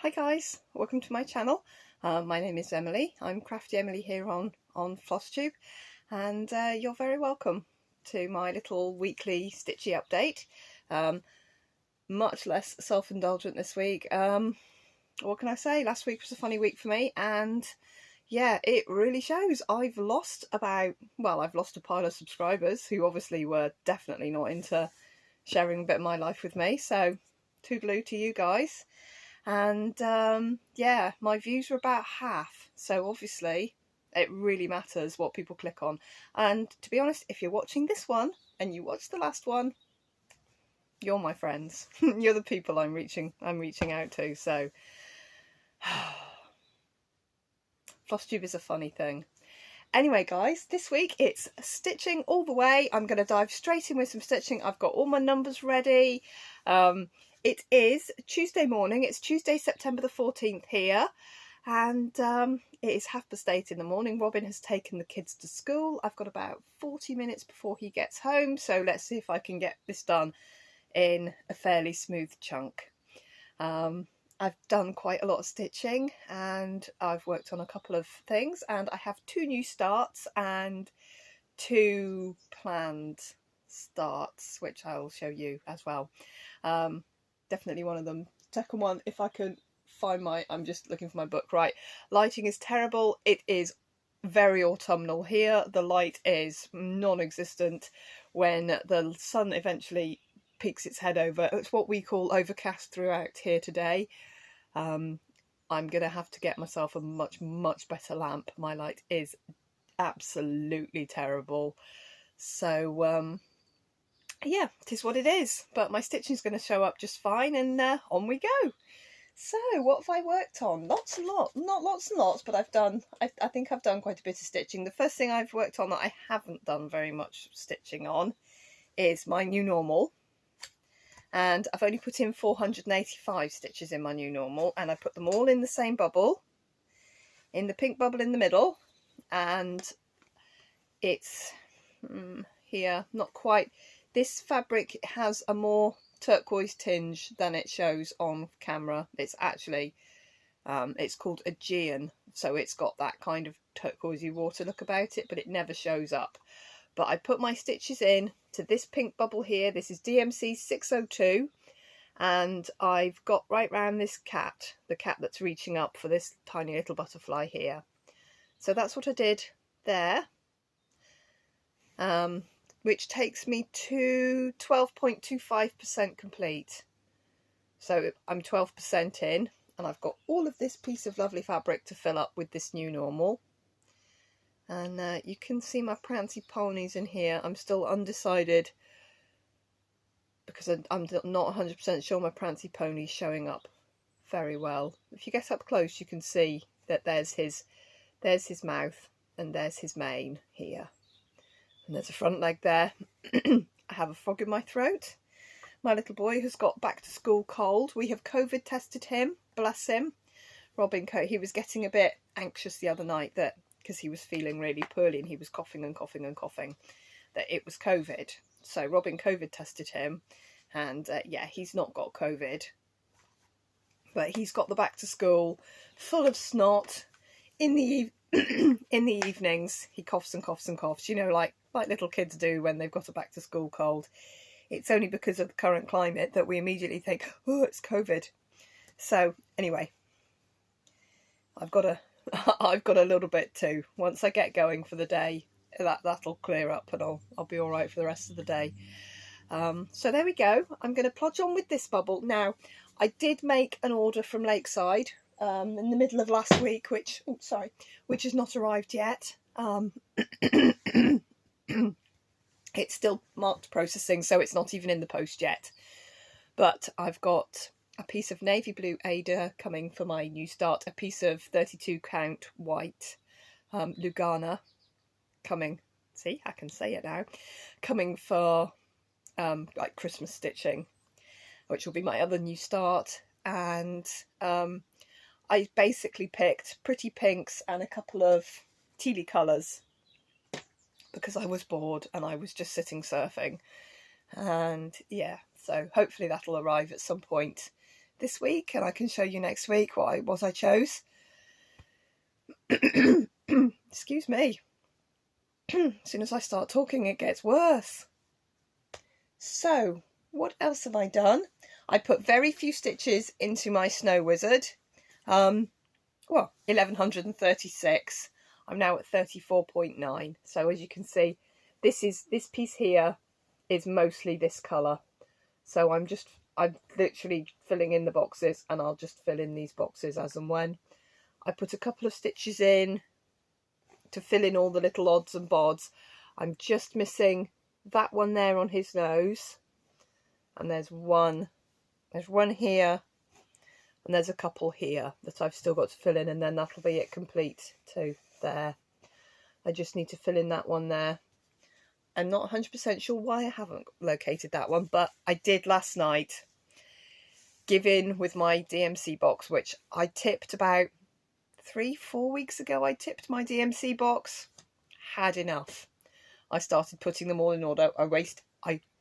Hi guys, welcome to my channel. My name is Emily. I'm Crafty Emily here on Flosstube, and you're very welcome to my little weekly stitchy update. Much less self-indulgent this week. What can I say? Last week was a funny week for me, and yeah, it really shows. I've lost a pile of subscribers who obviously were definitely not into sharing a bit of my life with me, so toodaloo to you guys. And yeah, my views were about half, so obviously it really matters what people click on. And to be honest, if you're watching this one and you watched the last one, you're my friends. You're the people I'm reaching out to. So Flosstube is a funny thing. Anyway guys, this week it's stitching all the way. I'm going to dive straight in with some stitching. I've got all my numbers ready. It is Tuesday morning. It's Tuesday, September the 14th here. And it is 8:30 in the morning. Robin has taken the kids to school. I've got about 40 minutes before he gets home. So let's see if I can get this done in a fairly smooth chunk. I've done quite a lot of stitching and I've worked on a couple of things, and I have 2 new starts and 2 planned starts, which I'll show you as well. Definitely one of them. Second one, if I can find I'm just looking for my book. Right, lighting is terrible. It is very autumnal here. The light is non-existent when the sun eventually peeks its head over. It's what we call overcast throughout here today. I'm gonna have to get myself a much better lamp. My light is absolutely terrible. So yeah, it is what it is, but my stitching is going to show up just fine, and on we go. So what have I worked on? Not lots and lots, but I think I've done quite a bit of stitching. The first thing I've worked on that I haven't done very much stitching on is my new normal, and I've only put in 485 stitches in my new normal, and I put them all in the same bubble, in the pink bubble in the middle, and it's here, not quite. This fabric has a more turquoise tinge than it shows on camera. It's actually, it's called Aegean, so it's got that kind of turquoisey water look about it, but it never shows up. But I put my stitches in to this pink bubble here. This is DMC 602, and I've got right round this cat, the cat that's reaching up for this tiny little butterfly here. So that's what I did there. Which takes me to 12.25% complete. So I'm 12% in, and I've got all of this piece of lovely fabric to fill up with this new normal. And you can see my prancy ponies in here. I'm still undecided because I'm not 100% sure my prancy pony's showing up very well. If you get up close, you can see that there's his mouth and there's his mane here. And there's a front leg there. I have a frog in my throat. My little boy has got back to school cold. We have COVID tested him, bless him. Robin, he was getting a bit anxious the other night that because he was feeling really poorly and he was coughing and coughing and coughing, that it was COVID. So Robin COVID tested him, and yeah, he's not got COVID, but he's got the back to school full of snot. In the in the evenings, he coughs and coughs and coughs, you know, like little kids do when they've got a back to school cold. It's only because of the current climate that we immediately think, oh, it's COVID. So anyway, I've got a little bit too. Once I get going for the day, that'll clear up, and I'll be all right for the rest of the day. So there we go. I'm going to plodge on with this bubble. Now, I did make an order from Lakeside in the middle of last week, which has not arrived yet. It's still marked processing, so it's not even in the post yet. But I've got a piece of navy blue Ada coming for my new start, a piece of 32 count white Lugana coming, see, I can say it now, coming for like Christmas stitching, which will be my other new start. And I basically picked pretty pinks and a couple of tealy colours because I was bored and I was just sitting surfing. And yeah, so hopefully that'll arrive at some point this week, and I can show you next week what I chose. Excuse me. As soon as I start talking, it gets worse. So, what else have I done? I put very few stitches into my Snow Wizard. Well, 1136. I'm now at 34.9. So as you can see, this piece here is mostly this colour. So I'm literally filling in the boxes, and I'll just fill in these boxes as and when. I put a couple of stitches in to fill in all the little odds and bods. I'm just missing that one there on his nose, and there's one here, and there's a couple here that I've still got to fill in, and then that'll be it complete too. There, I just need to fill in that one there. I'm not 100% sure why I haven't located that one, but I did last night give in with my DMC box, which I tipped about 3-4 weeks ago. I tipped my DMC box, had enough. I started putting them all in order. I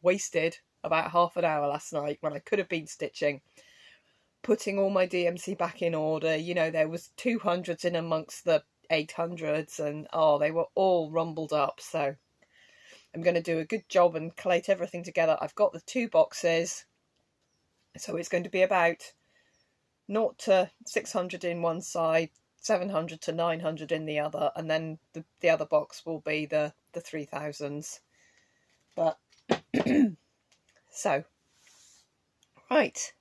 wasted about half an hour last night when I could have been stitching, putting all my DMC back in order. You know, there was 200s in amongst the 800s, and they were all rumbled up. So I'm going to do a good job and collate everything together. I've got the 2 boxes, so it's going to be about 0 to 600 in one side, 700 to 900 in the other, and then the other box will be the 3000s. But so right,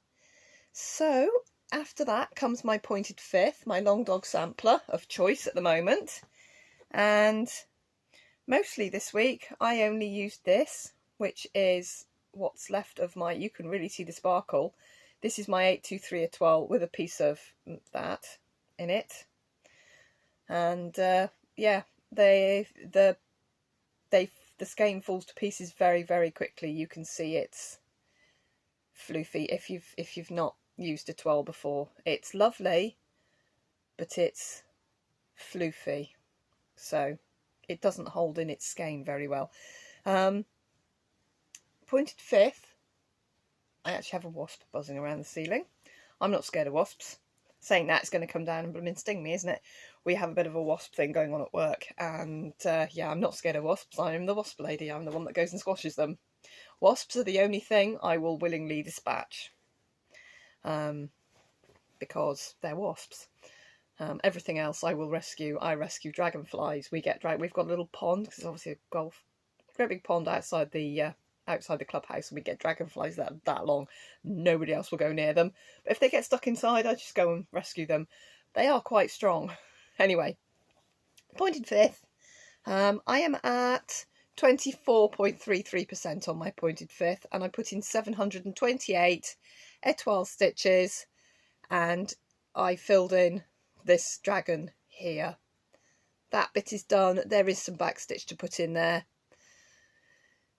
so after that comes my pointed fifth, my long dog sampler of choice at the moment, and mostly this week I only used this, which is what's left of my, you can really see the sparkle. This is my 823 Etoile with a piece of that in it, and yeah, the skein falls to pieces very, very quickly. You can see it's floofy if you've not used a Etoile before. It's lovely, but it's floofy, so it doesn't hold in its skein very well. Pointed fifth, I actually have a wasp buzzing around the ceiling. I'm not scared of wasps. Saying that, it's going to come down and blooming sting me, isn't it? We have a bit of a wasp thing going on at work, and yeah, I'm not scared of wasps. I'm the wasp lady. I'm the one that goes and squashes them. Wasps are the only thing I will willingly dispatch, because they're wasps. Everything else I will rescue. I rescue dragonflies. We've got a little pond, because it's obviously a very big pond outside the clubhouse, and we get dragonflies that long. Nobody else will go near them. But if they get stuck inside, I just go and rescue them. They are quite strong. Anyway, pointed fifth. I am at 24.33% on my pointed fifth, and I put in 728 Etoile stitches, and I filled in this dragon here. That bit is done. There is some backstitch to put in there,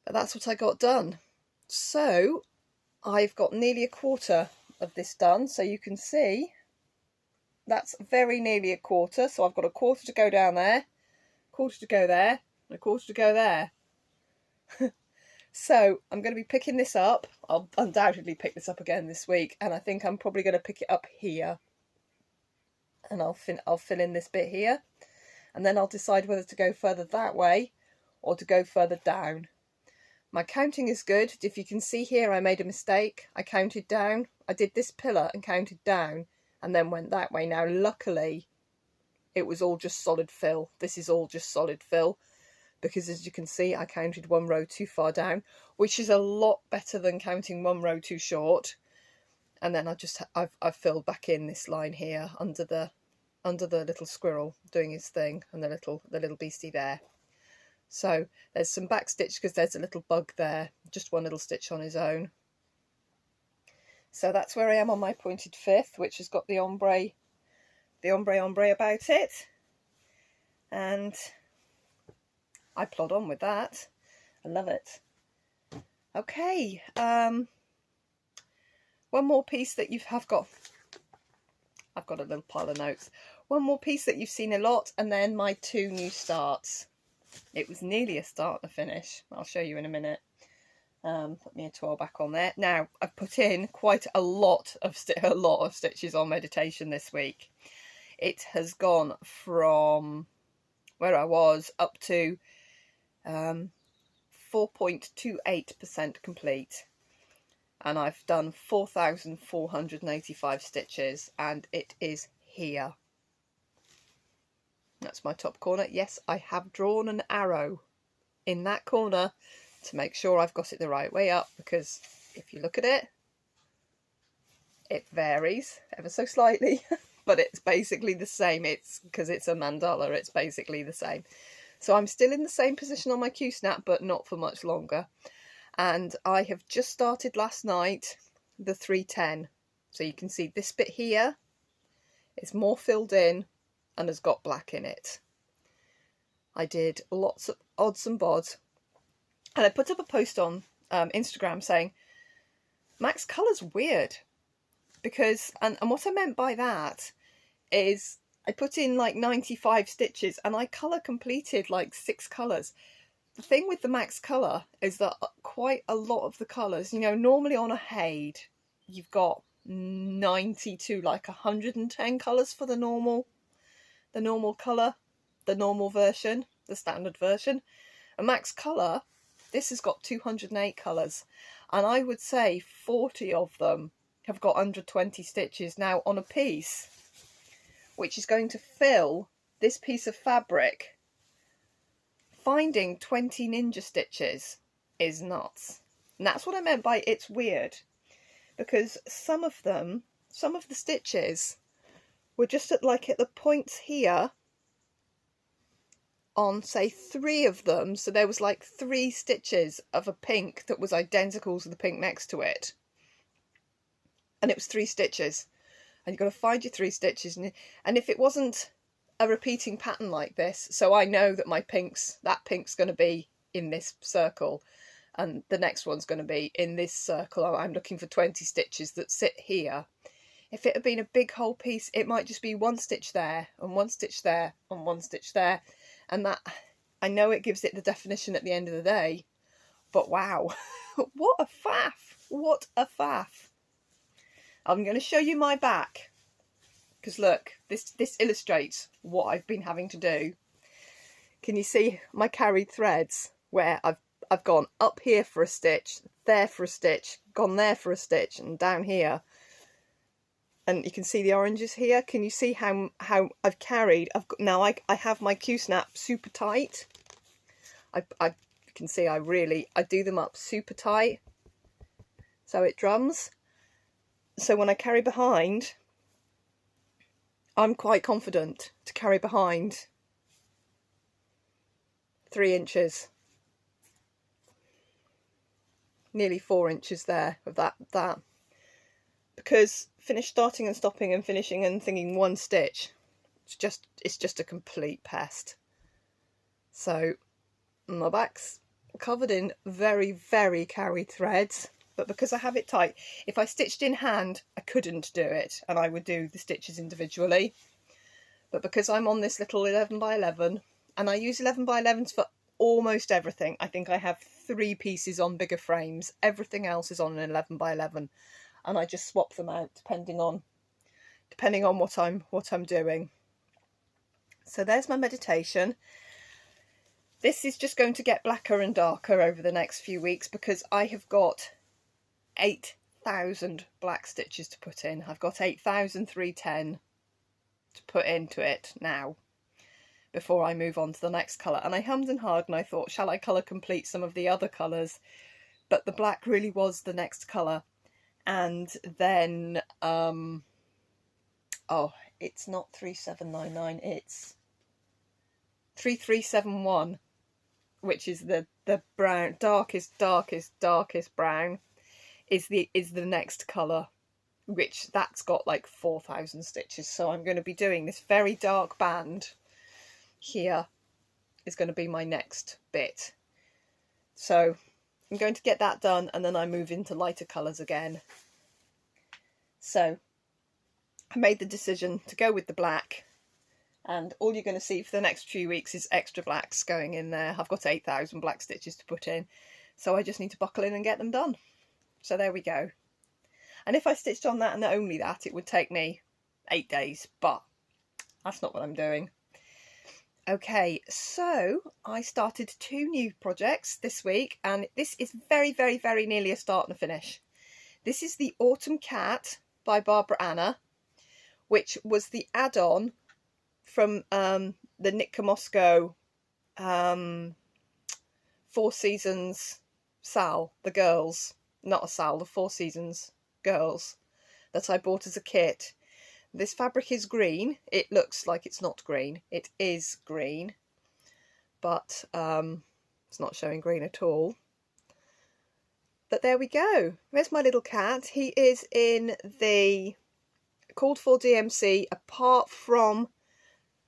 but that's what I got done. So I've got nearly a quarter of this done, so you can see that's very nearly a quarter. So I've got a quarter to go down there, a quarter to go there, and a quarter to go there. So I'm going to be picking this up. I'll undoubtedly pick this up again this week, and I think I'm probably going to pick it up here, and I'll fill in this bit here, and then I'll decide whether to go further that way or to go further down. My counting is good. If you can see here, I made a mistake. I counted down. I did this pillar and counted down and then went that way. Now, luckily, it was all just solid fill. This is all just solid fill, because as you can see, I counted one row too far down, which is a lot better than counting one row too short. And then I've filled back in this line here under the little squirrel doing his thing, and the little beastie there. So there's some back stitch because there's a little bug there, just one little stitch on his own. So that's where I am on my pointed fifth, which has got the ombre about it, and I plod on with that. I love it. Okay, one more piece that I've got a little pile of notes. One more piece that you've seen a lot, and then my 2 new starts. It was nearly a start and a finish. I'll show you in a minute. Put my twirl back on there. Now I've put in quite a lot of stitches on meditation this week. It has gone from where I was up to 4.28% complete, and I've done 4,485 stitches, and it is here. That's my top corner. Yes, I have drawn an arrow in that corner to make sure I've got it the right way up, because if you look at it, it varies ever so slightly, but it's basically the same. It's because it's a mandala, it's basically the same. So I'm still in the same position on my Q-snap, but not for much longer. And I have just started last night the 310. So you can see this bit here is more filled in and has got black in it. I did lots of odds and bods. And I put up a post on Instagram saying, Max colour's weird. Because, and what I meant by that is I put in like 95 stitches and I colour completed like 6 colours. The thing with the Max colour is that quite a lot of the colours, you know, normally on a Haid, you've got 90 to like 110 colours for the normal colour, the normal version, the standard version. A Max colour, this has got 208 colours, and I would say 40 of them have got under 20 stitches. Now on a piece which is going to fill this piece of fabric, finding 20 ninja stitches is nuts. And that's what I meant by it's weird, because some of the stitches were just at the points here on, say, 3 of them. So there was like 3 stitches of a pink that was identical to the pink next to it, and it was 3 stitches, and you've got to find your 3 stitches. And if it wasn't a repeating pattern like this, so I know that that pink's going to be in this circle and the next one's going to be in this circle, I'm looking for 20 stitches that sit here. If it had been a big whole piece, it might just be 1 stitch there and 1 stitch there and 1 stitch there, and that, I know it gives it the definition at the end of the day, but wow, what a faff, what a faff. I'm going to show you my back, because look, this illustrates what I've been having to do. Can you see my carried threads where I've gone up here for a stitch, there for a stitch, gone there for a stitch, and down here? And you can see the oranges here. Can you see how I've carried? Now I have my Q-snap super tight. You can see I do them up super tight, so it drums. So when I carry behind, I'm quite confident to carry behind 3 inches, nearly 4 inches there of that, because finish starting and stopping and finishing and thinking 1 stitch, it's just a complete pest. So my back's covered in very, very carried threads. But because I have it tight, if I stitched in hand, I couldn't do it, and I would do the stitches individually. But because I'm on this little 11 by 11, and I use 11 by 11s for almost everything. I think I have 3 pieces on bigger frames. Everything else is on an 11 by 11, and I just swap them out depending on what I'm doing. So there's my meditation. This is just going to get blacker and darker over the next few weeks, because I have got 8,000 black stitches to put in. I've got 8,310 to put into it now before I move on to the next colour. And I hummed and hawed and I thought, shall I colour complete some of the other colours? But the black really was the next colour. And then it's not 3799, it's 3371, which is the brown, darkest brown, is the next colour, which that's got like 4,000 stitches. So I'm going to be doing this very dark band here is going to be my next bit. So I'm going to get that done, and then I move into lighter colours again. So I made the decision to go with the black, and all you're going to see for the next few weeks is extra blacks going in there. I've got 8,000 black stitches to put in. So I just need to buckle in and get them done. So there we go. And if I stitched on that and only that, it would take me 8 days, but that's not what I'm doing. Okay, so I started 2 new projects this week, and this is very, very, very nearly a start and a finish. This is the Autumn Cat by Barbara Anna, which was the add-on from the Nitka Moscow 4 Seasons Sal, the girls, not a Sal, the 4 Seasons girls that I bought as a kit. This fabric is green. It looks like it's not green. It is green, but it's not showing green at all. But there we go. There's my little cat. He is in the called for DMC, apart from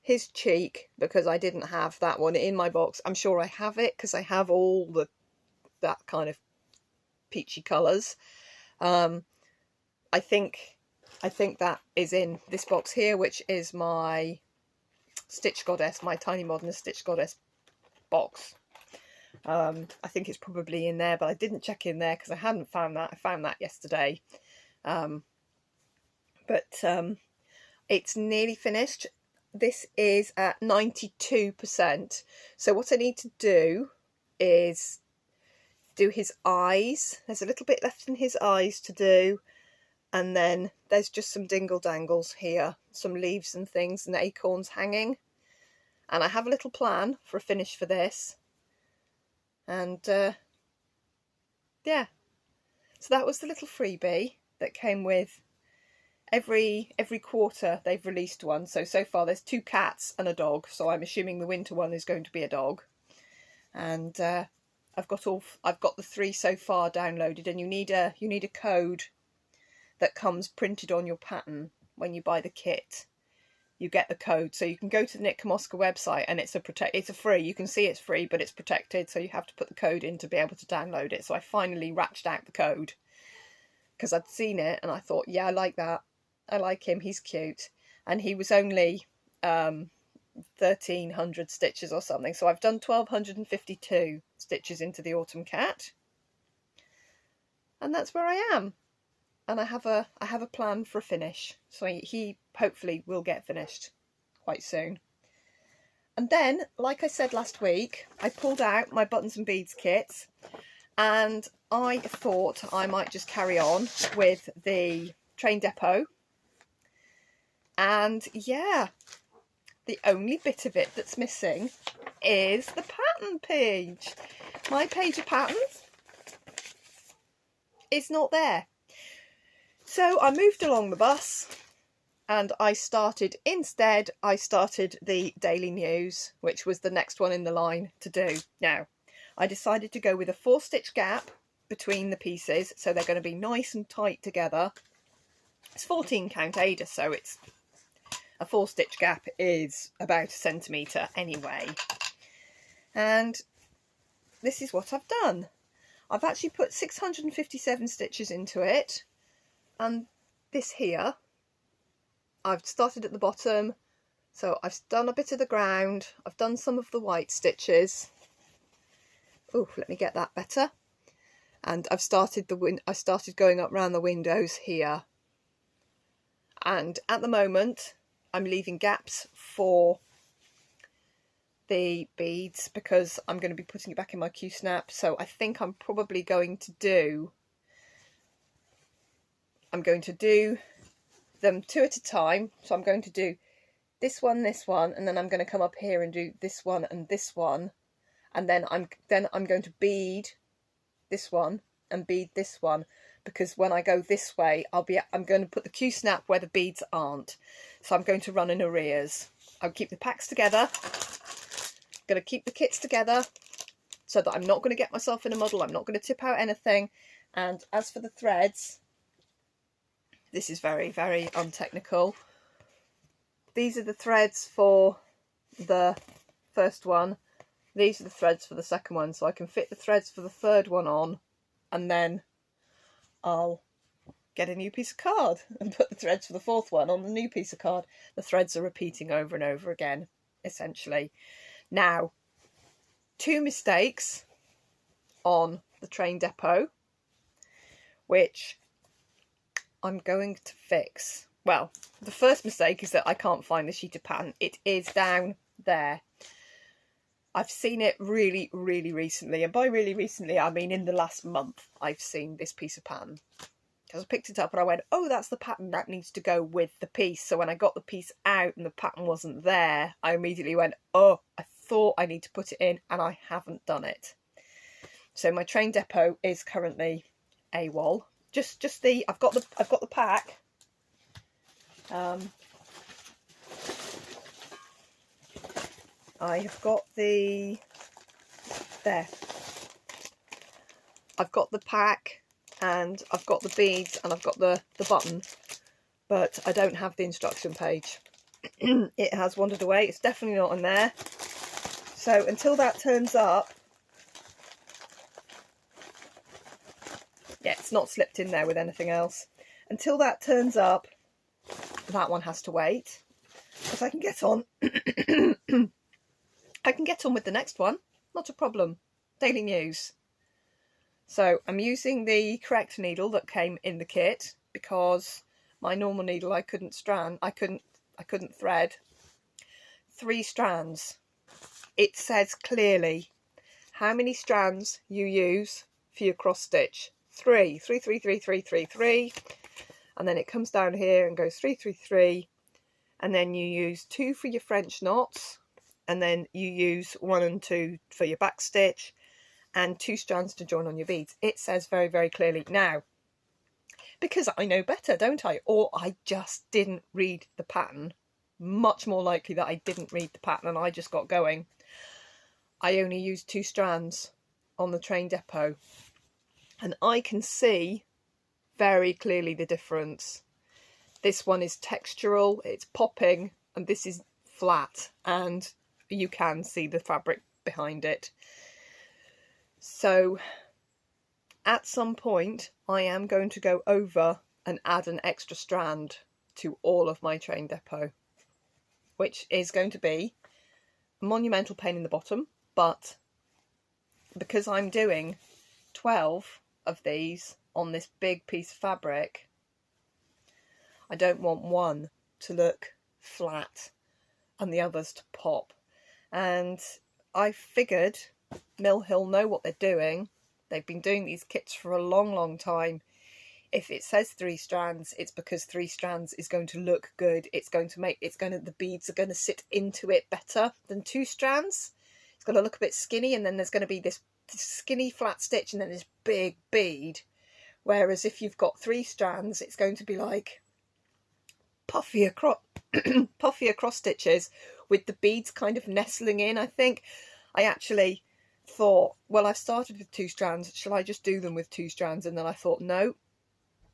his cheek, because I didn't have that one in my box. I'm sure I have it because I have all that kind of peachy colours. I think that is in this box here, which is my Stitch Goddess, my Tiny Modern Stitch Goddess box. I think it's probably in there, but I didn't check in there because I hadn't found that. I found that yesterday. But it's nearly finished. This is at 92%. So what I need to do is do his eyes. There's a little bit left in his eyes to do. And then there's just some dingle dangles here, some leaves and things and acorns hanging. And I have a little plan for a finish for this. And yeah, so that was the little freebie that came with every quarter they've released one. So far there's 2 cats and a dog. So I'm assuming the winter one is going to be a dog. And I've got the 3 so far downloaded, and you need a code that comes printed on your pattern when you buy the kit. You get the code, so you can go to the Nitka Moscow website, and it's a free. You can see it's free, but it's protected, so you have to put the code in to be able to download it. So I finally ratched out the code because I'd seen it and I thought, yeah, I like that. I like him. He's cute, and he was only 1,300 stitches or something. So I've done 1,252 stitches into the Autumn Cat, and that's where I am. And I have a plan for a finish, so he hopefully will get finished quite soon. And then, like I said last week, I pulled out my buttons and beads kit, and I thought I might just carry on with the train depot. And yeah, the only bit of it that's missing is the pattern page. My page of patterns is not there. So I moved along the bus and I started the daily news, which was the next one in the line to do. Now, I decided to go with a 4-stitch gap between the pieces, so they're going to be nice and tight together. It's 14 count Ada, so it's a 4-stitch gap is about 1 centimetre anyway. And this is what I've done. I've actually put 657 stitches into it. And this here, I've started at the bottom, so I've done a bit of the ground, I've done some of the white stitches. Oh, let me get that better. And I started going up round the windows here. And at the moment, I'm leaving gaps for the beads because I'm going to be putting it back in my Q-snap. So I think I'm probably going to do them 2 at a time. So I'm going to do this one, and then I'm going to come up here and do this one and this one, and then I'm going to bead this one and bead this one, because when I go this way I'm going to put the Q-snap where the beads aren't. So I'm going to run in arrears. I'll keep the packs together. I'm going to keep the kits together so that I'm not going to get myself in a muddle. I'm not going to tip out anything. And as for the threads, this is very, very untechnical. These are the threads for the first one. These are the threads for the second one. So I can fit the threads for the third one on, and then I'll get a new piece of card and put the threads for the fourth one on the new piece of card. The threads are repeating over and over again, essentially. Now, 2 mistakes on the train depot, which I'm going to fix. Well, the first mistake is that I can't find the sheet of pattern. It is down there. I've seen it really, really recently, and by really recently I mean in the last month I've seen this piece of pattern. Because I picked it up and I went, oh, that's the pattern that needs to go with the piece. So when I got the piece out and the pattern wasn't there, I immediately went, oh, I thought I need to put it in and I haven't done it. So my train depot is currently AWOL. I've got the pack. I have got the, there. I've got the pack and I've got the beads and I've got the button, but I don't have the instruction page. It has wandered away. It's definitely not in there. So until that turns up, yeah, it's not slipped in there with anything else. Until that turns up, that one has to wait, because I can get on. I can get on with the next one, not a problem. Daily news. So I'm using the correct needle that came in the kit, because my normal needle I couldn't thread 3 strands. It says clearly how many strands you use for your cross stitch. 3, 3, 3, 3, 3, 3, 3, and then it comes down here and goes 3, 3, 3, and then you use 2 for your French knots, and then you use 1 and 2 for your back stitch, and 2 strands to join on your beads. It says very, very clearly. Now, because I know better, don't I? Or I just didn't read the pattern. Much more likely that I didn't read the pattern and I just got going. I only used 2 strands on the train depot, and I can see very clearly the difference. This one is textural, it's popping, and this is flat, and you can see the fabric behind it. So at some point I am going to go over and add an extra strand to all of my train depot, which is going to be a monumental pain in the bottom, but because I'm doing 12 of these on this big piece of fabric, I don't want one to look flat and the others to pop. And I figured Mill Hill know what they're doing. They've been doing these kits for a long, long time. If it says 3 strands, it's because 3 strands is going to look good. The beads are going to sit into it better than 2 strands. It's going to look a bit skinny, and then there's going to be this skinny flat stitch and then this big bead. Whereas if you've got 3 strands, it's going to be like puffy across stitches with the beads kind of nestling in. I think I actually thought, well, I've started with 2 strands, shall I just do them with 2 strands? And then I thought, no,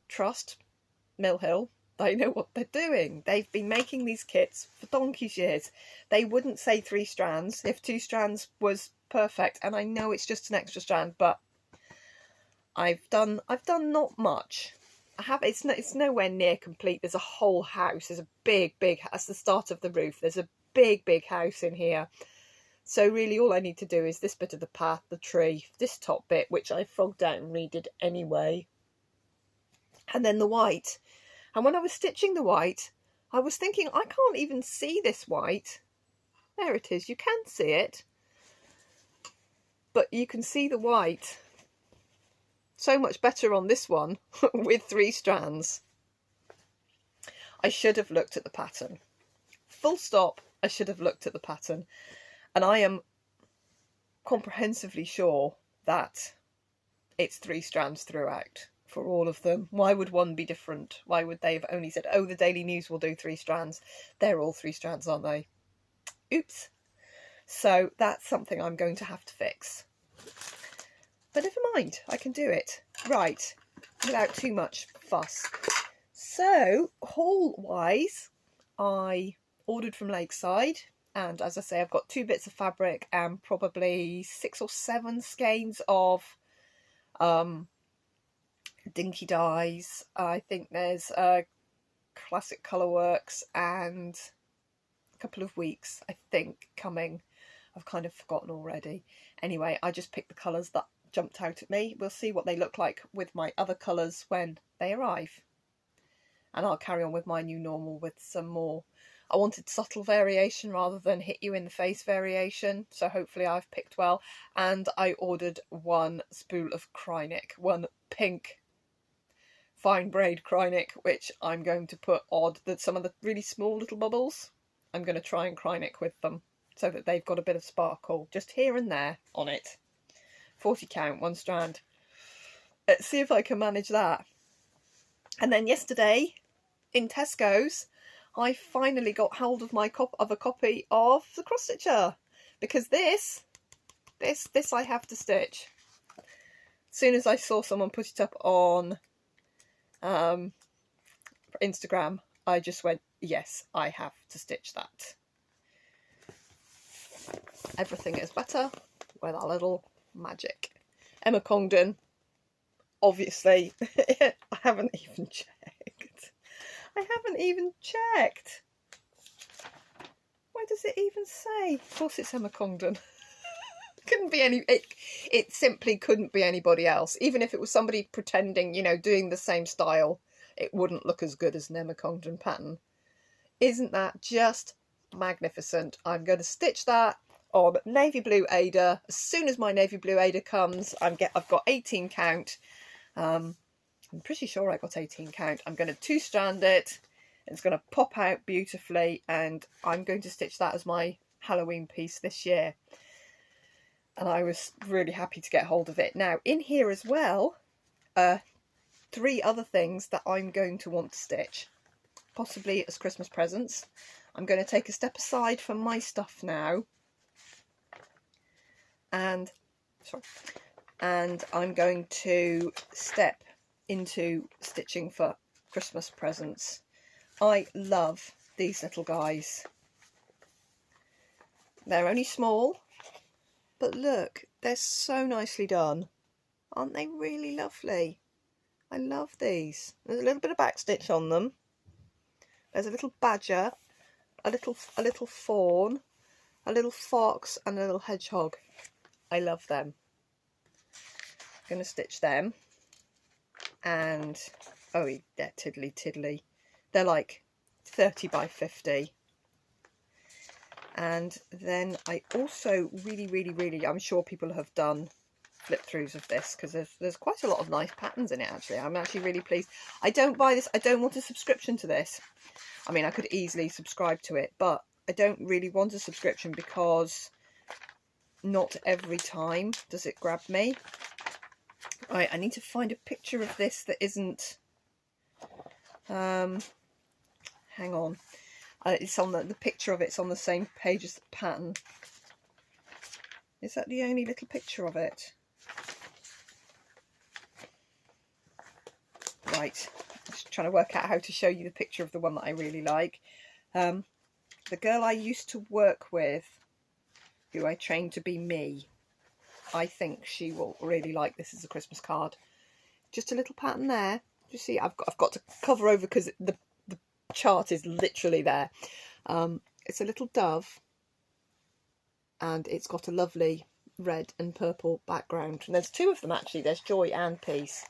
trust Mill Hill, they know what they're doing. They've been making these kits for donkey's years. They wouldn't say 3 strands if 2 strands was perfect, and I know it's just an extra strand, but I've done not much. It's nowhere near complete. There's a whole house. There's a big that's the start of the roof. There's a big house in here. So really all I need to do is this bit of the path, the tree, this top bit, which I frogged out and redid anyway, and then the white. And when I was stitching the white, I was thinking, I can't even see this white. There it is. You can see it, but you can see the white so much better on this one with 3 strands. I should have looked at the pattern. Full stop, I should have looked at the pattern. And I am comprehensively sure that it's 3 strands throughout for all of them. Why would one be different? Why would they have only said, oh, the Daily News will do 3 strands? They're all 3 strands, aren't they? Oops. So that's something I'm going to have to fix. But never mind, I can do it. Right, without too much fuss. So, haul-wise, I ordered from Lakeside, and as I say, I've got 2 bits of fabric and probably 6 or 7 skeins of dinky dyes. I think there's Classic Colourworks and a couple of weeks, I think, coming. I've kind of forgotten already. Anyway, I just picked the colours that jumped out at me. We'll see what they look like with my other colours when they arrive. And I'll carry on with my new normal with some more. I wanted subtle variation rather than hit you in the face variation, so hopefully I've picked well. And I ordered one spool of Krynic, one pink fine braid Krynic, which I'm going to put on some of the really small little bubbles. I'm going to try and Krynic with them so that they've got a bit of sparkle just here and there on it. 40 count, one strand. Let's see if I can manage that. And then yesterday in Tesco's, I finally got hold of my a copy of the cross stitcher, because this I have to stitch. As soon as I saw someone put it up on Instagram, I just went, yes, I have to stitch that. Everything is better with a little magic. Emma Congdon, obviously. I haven't even checked. Why does it even say? Of course it's Emma Congdon. Couldn't be any. It simply couldn't be anybody else. Even if it was somebody pretending, you know, doing the same style, it wouldn't look as good as an Emma Congdon pattern. Isn't that just magnificent? I'm going to stitch that on navy blue Ada. As soon as my navy blue Ada comes, I've got 18 count. I'm pretty sure I got 18 count. I'm going to 2-strand it. It's going to pop out beautifully, and I'm going to stitch that as my Halloween piece this year. And I was really happy to get hold of it. Now, in here as well, 3 other things that I'm going to want to stitch, possibly as Christmas presents. I'm going to take a step aside from my stuff now, and I'm going to step into stitching for Christmas presents. I love these little guys. They're only small, but look, they're so nicely done. Aren't they really lovely? I love these. There's a little bit of backstitch on them. There's a little badger, a little fawn, a little fox, and a little hedgehog. I love them. I'm going to stitch them. And oh, they're tiddly. They're like 30 by 50. And then I also really, I'm sure people have done flip throughs of this, because there's quite a lot of nice patterns in it actually. I'm actually really pleased. I don't buy this, I don't want a subscription to this. I mean, I could easily subscribe to it, but I don't really want a subscription because not every time does it grab me. Right, I need to find a picture of this that isn't... hang on. It's on the picture of it's on the same page as the pattern. Is that the only little picture of it? Right, I'm just trying to work out how to show you the picture of the one that I really like. The girl I used to work with, who I trained to be me, I think she will really like this as a Christmas card. Just a little pattern there. You see, I've got to cover over because the chart is literally there. It's a little dove, and it's got a lovely red and purple background. And there's 2 of them actually. There's Joy and Peace.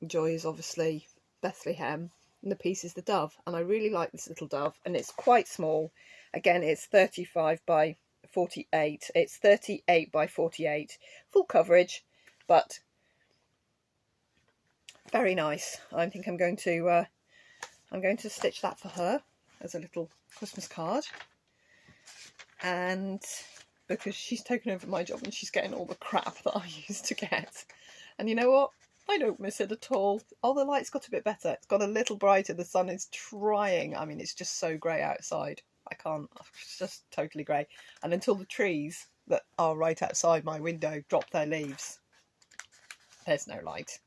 Joy is obviously Bethlehem, and the Peace is the dove. And I really like this little dove, and it's quite small. Again, it's 35 by 48. It's 38 by 48. Full coverage, but very nice. I think I'm going to stitch that for her as a little Christmas card. And because she's taken over my job and she's getting all the crap that I used to get. And you know what? I don't miss it at all. Oh, the light's got a bit better. It's got a little brighter. The sun is trying. I mean, it's just so grey outside. I can't. It's just totally grey. And until the trees that are right outside my window drop their leaves, there's no light.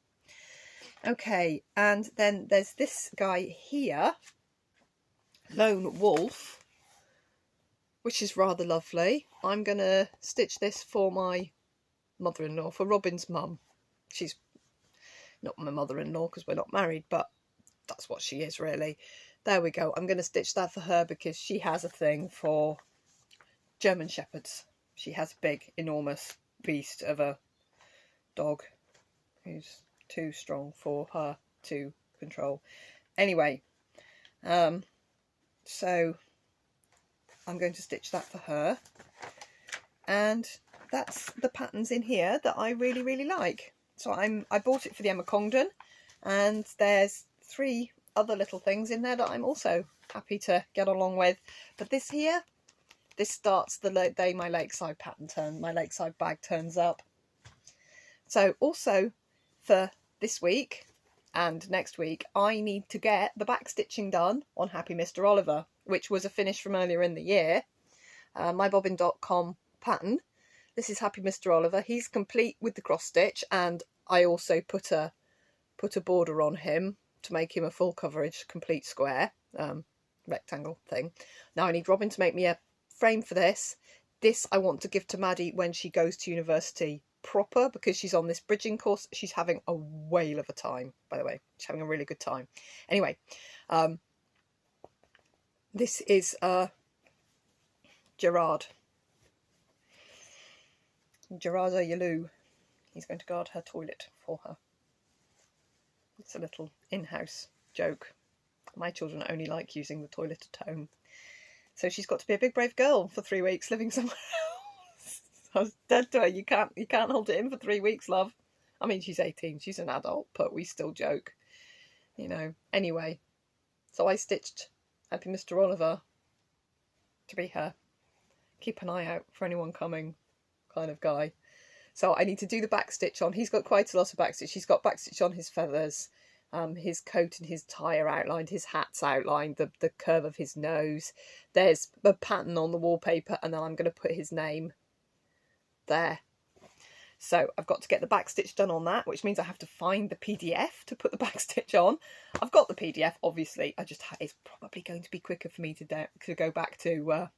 Okay, and then there's this guy here, Lone Wolf, which is rather lovely. I'm going to stitch this for my mother-in-law, for Robin's mum. She's not my mother-in-law because we're not married, but that's what she is really. There we go. I'm going to stitch that for her because she has a thing for German Shepherds. She has big, enormous beast of a dog who's too strong for her to control. Anyway, so I'm going to stitch that for her, and that's the patterns in here that I really, really like. So I bought it for the Emma Congdon, and there's 3 other little things in there that I'm also happy to get along with. But this here, this starts the day my lakeside my lakeside bag turns up. So also for this week and next week, I need to get the backstitching done on Happy Mr. Oliver, which was a finish from earlier in the year. Mybobbin.com pattern. This is Happy Mr. Oliver. He's complete with the cross stitch, and I also put a border on him to make him a full coverage complete square rectangle thing. Now I need Robin to make me a frame for this. This I want to give to Maddie when she goes to university proper, because she's on this bridging course. She's having a whale of a time, by the way. She's having a really good time. Anyway, this is Gerard. Gerardo Yaloo. He's going to guard her toilet for her. It's a little in-house joke. My children only like using the toilet at home. So she's got to be a big brave girl for 3 weeks living somewhere else. I was dead to her. You can't hold it in for 3 weeks, love. I mean, she's 18. She's an adult, but we still joke, you know. Anyway, so I stitched Happy Mr. Oliver to be her keep an eye out for anyone coming kind of guy. So I need to do the backstitch on. He's got quite a lot of backstitch. He's got backstitch on his feathers, his coat and his tie are outlined, his hat's outlined, the curve of his nose. There's a pattern on the wallpaper, and then I'm going to put his name there. So I've got to get the backstitch done on that, which means I have to find the PDF to put the backstitch on. I've got the PDF, obviously. It's probably going to be quicker for me to go back to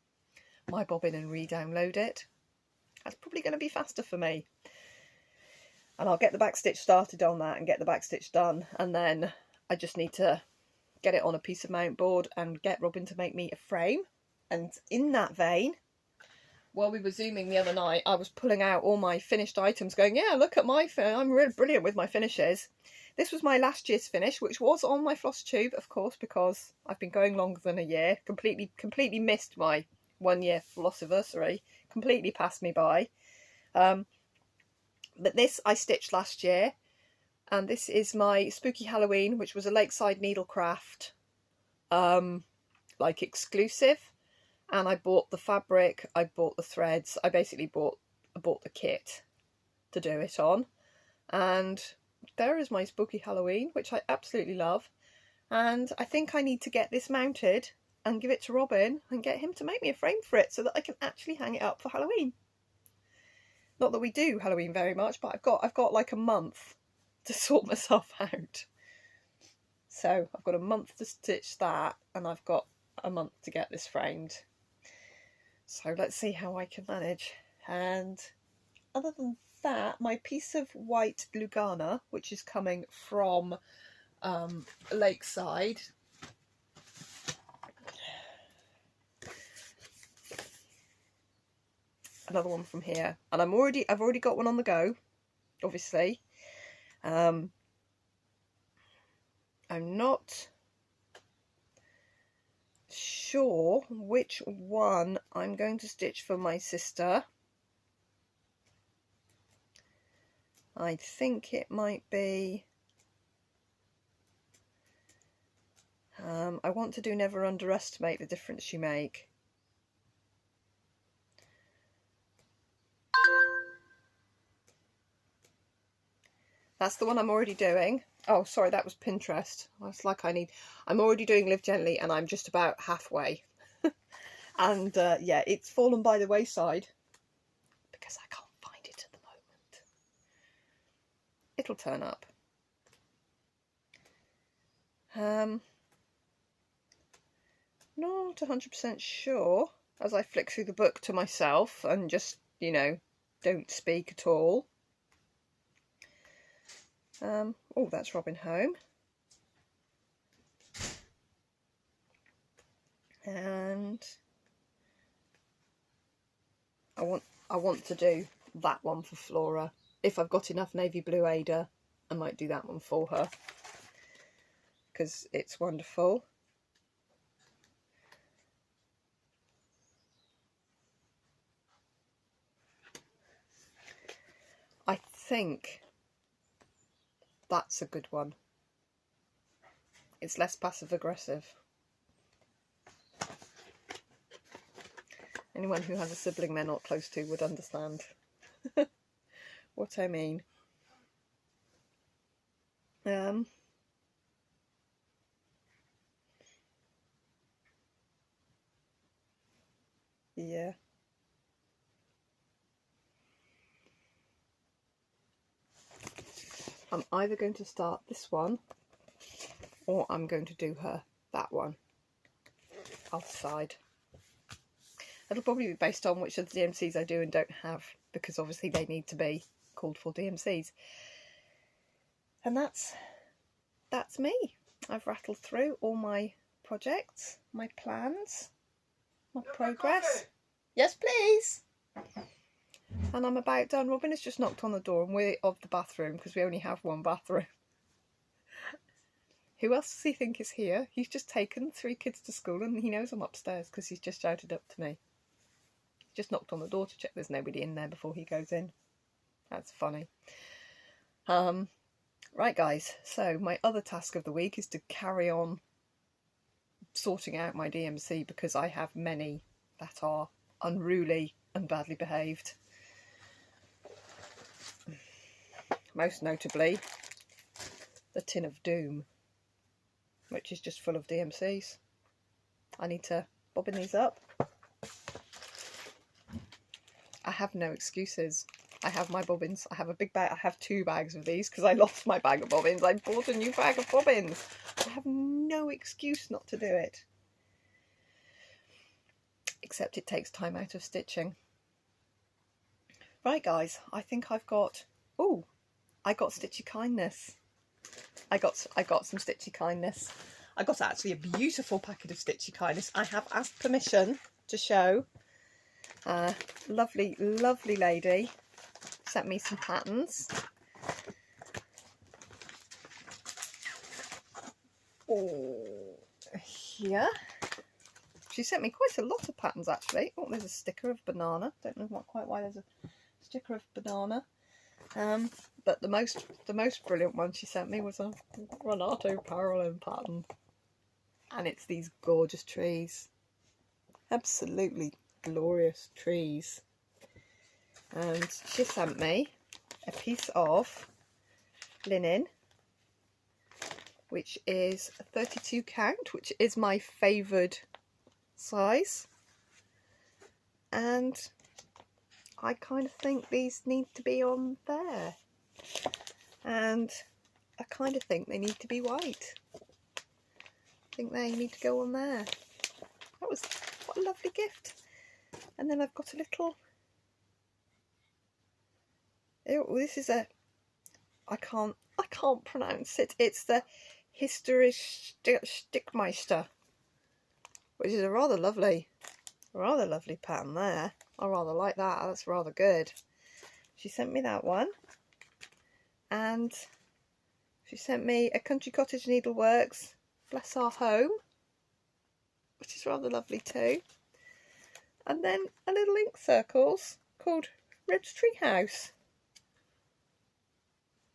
my bobbin and re-download it. That's probably going to be faster for me. And I'll get the backstitch started on that and get the backstitch done. And then I just need to get it on a piece of mount board and get Robin to make me a frame. And in that vein, while we were Zooming the other night, I was pulling out all my finished items going, yeah, look at my I'm really brilliant with my finishes. This was my last year's finish, which was on my Flosstube, of course, because I've been going longer than a year. Completely missed my 1 year Flossiversary. Completely passed me by. But this I stitched last year, and this is my Spooky Halloween, which was a Lakeside Needlecraft like exclusive. And I bought the fabric, I bought the threads, I basically bought the kit to do it on. And there is my Spooky Halloween, which I absolutely love. And I think I need to get this mounted and give it to Robin and get him to make me a frame for it so that I can actually hang it up for Halloween. Not that we do Halloween very much, but I've got like a month to sort myself out. So I've got a month to stitch that, and I've got a month to get this framed. So let's see how I can manage. And other than that, my piece of white Lugana, which is coming from Lakeside, another one from here, and I've already got one on the go, obviously. I'm not sure which one I'm going to stitch for my sister. I think it might be I want to do Never Underestimate the Difference You Make. That's the one I'm already doing. Oh, sorry, that was Pinterest. It's like I'm already doing Live Gently, and I'm just about halfway. And yeah, it's fallen by the wayside because I can't find it at the moment. It'll turn up. Not 100% sure as I flick through the book to myself and just, you know, don't speak at all. Oh, that's Robin home. And I want to do that one for Flora. If I've got enough navy blue Ada, I might do that one for her, because it's wonderful. I think that's a good one. It's less passive aggressive. Anyone who has a sibling they're not close to would understand what I mean. Yeah. I'm either going to start this one or I'm going to do her that one. I'll decide. It'll probably be based on which of the DMCs I do and don't have, because obviously they need to be called for DMCs. And that's me. I've rattled through all my projects, my plans, my progress. Yes, please. And I'm about done. Robin has just knocked on the door and we're of the bathroom because we only have one bathroom. Who else does he think is here? He's just taken 3 kids to school and he knows I'm upstairs because he's just shouted up to me. He just knocked on the door to check there's nobody in there before he goes in. That's funny. Right guys, so my other task of the week is to carry on sorting out my DMC because I have many that are unruly and badly behaved. Most notably, the Tin of Doom, which is just full of DMCs. I need to bobbin these up. I have no excuses. I have my bobbins. I have a big bag. I have 2 bags of these because I lost my bag of bobbins. I bought a new bag of bobbins. I have no excuse not to do it. Except it takes time out of stitching. Right guys, I think I've got... Oh, I got Stitchy Kindness. I got some Stitchy Kindness. I got actually a beautiful packet of Stitchy Kindness. I have asked permission to show. Lovely, lovely lady sent me some patterns. Oh, here. She sent me quite a lot of patterns actually. Oh, there's a sticker of banana. Don't know quite why there's a sticker of banana. But the most brilliant one she sent me was a Renato parallel pattern. And it's these gorgeous trees. Absolutely glorious trees. And she sent me a piece of linen, which is a 32 count, which is my favoured size. And I kind of think these need to be on there. And I kind of think they need to be white. I think they need to go on there. That was, what a lovely gift. And then I've got a little... Oh, this is a... I can't pronounce it. It's the Historische Stickmeister, which is a rather lovely pattern there. I rather like that. That's rather good. She sent me that one. And she sent me a Country Cottage Needleworks Bless Our Home, which is rather lovely too. And then a little ink circles called Red's Treehouse.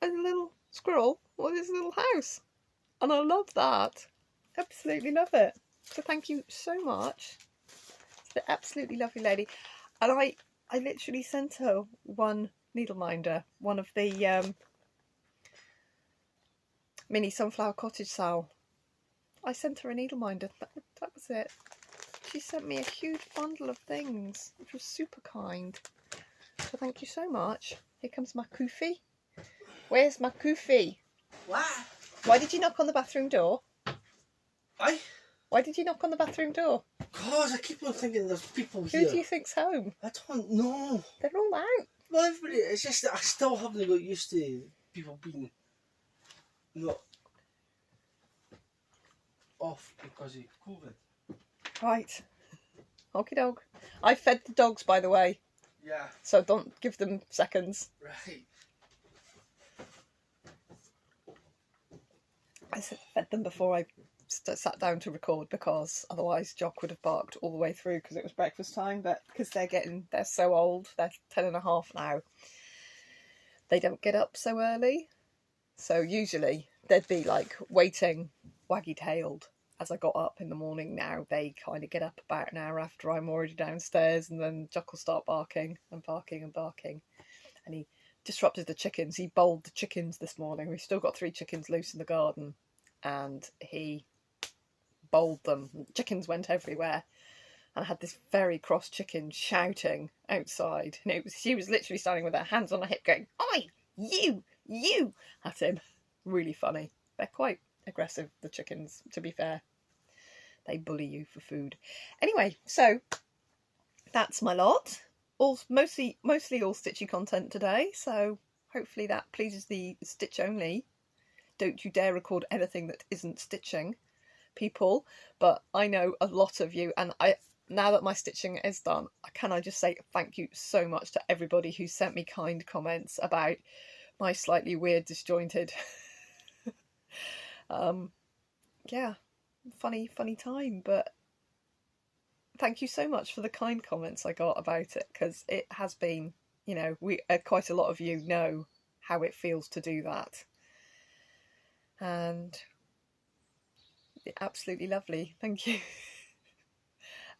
And a little squirrel with his little house. And I love that. Absolutely love it. So thank you so much. It's an absolutely lovely lady. And I literally sent her one needleminder, one of the mini Sunflower Cottage sale. I sent her a needleminder. That was it. She sent me a huge bundle of things, which was super kind. So thank you so much. Here comes my Koofy. Where's my Koofy? What? Why did you knock on the bathroom door? Why? Why did you knock on the bathroom door? Because I keep on thinking there's people here. Who do you think's home? I don't know. They're all out. Well, everybody, it's just that I still haven't got used to people being not off because of COVID. Right. Okie dog. I fed the dogs, by the way. Yeah. So don't give them seconds. Right. I fed them before I sat down to record, because otherwise Jock would have barked all the way through because it was breakfast time. But because they're so old, they're 10.5 now, they don't get up so early. So usually they'd be like waiting, waggy-tailed, as I got up in the morning. Now they kind of get up about an hour after I'm already downstairs, and then Jock will start barking and barking and barking. And he disrupted the chickens. He bowled the chickens this morning. We've still got 3 chickens loose in the garden, and he bowled them. Chickens went everywhere, and I had this very cross chicken shouting outside, and she was literally standing with her hands on her hip going, "Oi, you," at him. Really funny. They're quite aggressive, the chickens, to be fair. They bully you for food. Anyway, so that's my lot. Mostly all stitchy content today, so hopefully that pleases the stitch only, don't you dare record anything that isn't stitching people. But I know a lot of you, and now that my stitching is done, can I just say thank you so much to everybody who sent me kind comments about my slightly weird, disjointed yeah, funny time. But thank you so much for the kind comments I got about it, because it has been, you know, quite a lot of you know how it feels to do that, and absolutely lovely. Thank you.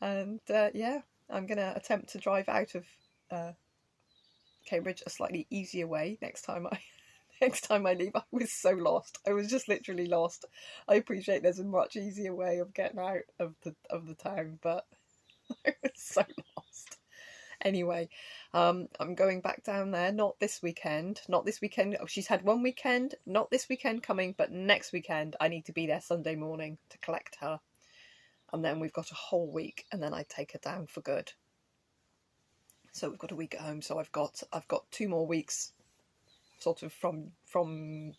And yeah, I'm gonna attempt to drive out of Cambridge a slightly easier way next time I leave. I was so lost. I was just literally lost. I appreciate there's a much easier way of getting out of the town, but I was so lost. Anyway, I'm going back down there, not this weekend. Oh, she's had one weekend, not this weekend coming, but next weekend. I need to be there Sunday morning to collect her. And then we've got a whole week, and then I take her down for good. So we've got a week at home, so I've got 2 more weeks, sort of from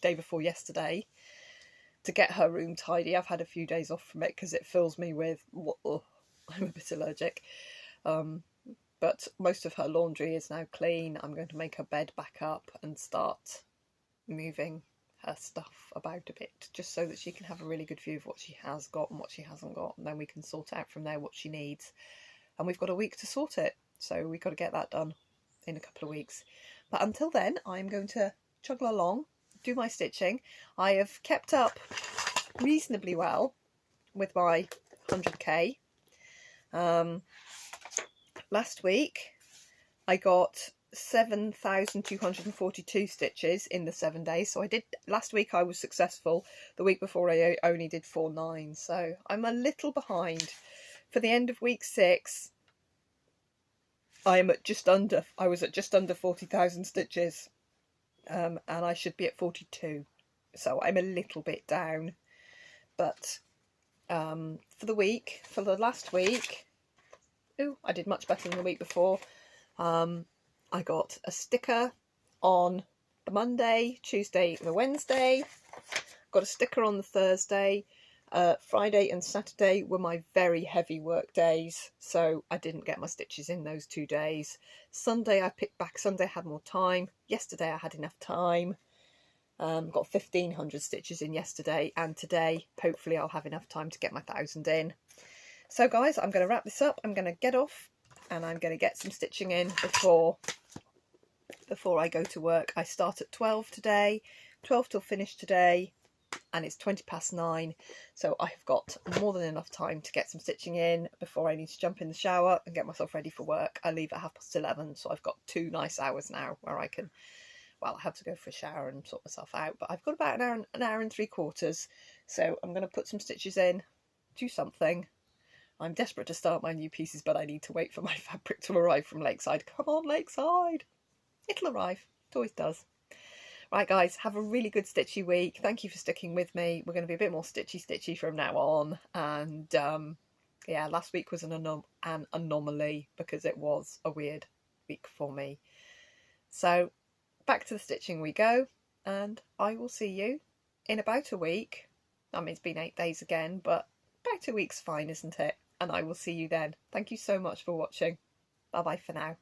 day before yesterday, to get her room tidy. I've had a few days off from it because it fills me with, I'm a bit allergic. But most of her laundry is now clean. I'm going to make her bed back up and start moving her stuff about a bit, just so that she can have a really good view of what she has got and what she hasn't got, and then we can sort out from there what she needs. And we've got a week to sort it, so we've got to get that done in a couple of weeks. But until then, I'm going to juggle along, do my stitching. I have kept up reasonably well with my 100k. Last week I got 7,242 stitches in the 7 days. So last week I was successful. The week before I only did 4.9. So I'm a little behind. For the end of week 6, I was at just under 40,000 stitches. And I should be at 42. So I'm a little bit down. But for the last week, I did much better than the week before. I got a sticker on the Monday, Tuesday, the Wednesday. Got a sticker on the Thursday. Friday and Saturday were my very heavy work days, so I didn't get my stitches in those 2 days. Sunday I picked back. Sunday I had more time. Yesterday I had enough time. Got 1,500 stitches in yesterday, and today hopefully I'll have enough time to get my 1,000 in. So guys, I'm going to wrap this up. I'm going to get off, and I'm going to get some stitching in before I go to work. I start at 12 today, 12 till finish today, and it's 9:20, so I've got more than enough time to get some stitching in before I need to jump in the shower and get myself ready for work. I leave at 11:30, so I've got 2 nice hours now where I can, well, I have to go for a shower and sort myself out, but I've got about an hour and 3/4, so I'm going to put some stitches in, do something. I'm desperate to start my new pieces, but I need to wait for my fabric to arrive from Lakeside. Come on, Lakeside! It'll arrive. It always does. Right, guys, have a really good stitchy week. Thank you for sticking with me. We're going to be a bit more stitchy from now on. And yeah, last week was an anomaly because it was a weird week for me. So back to the stitching we go, and I will see you in about a week. I mean, it's been 8 days again, but about a week's fine, isn't it? And I will see you then. Thank you so much for watching. Bye bye for now.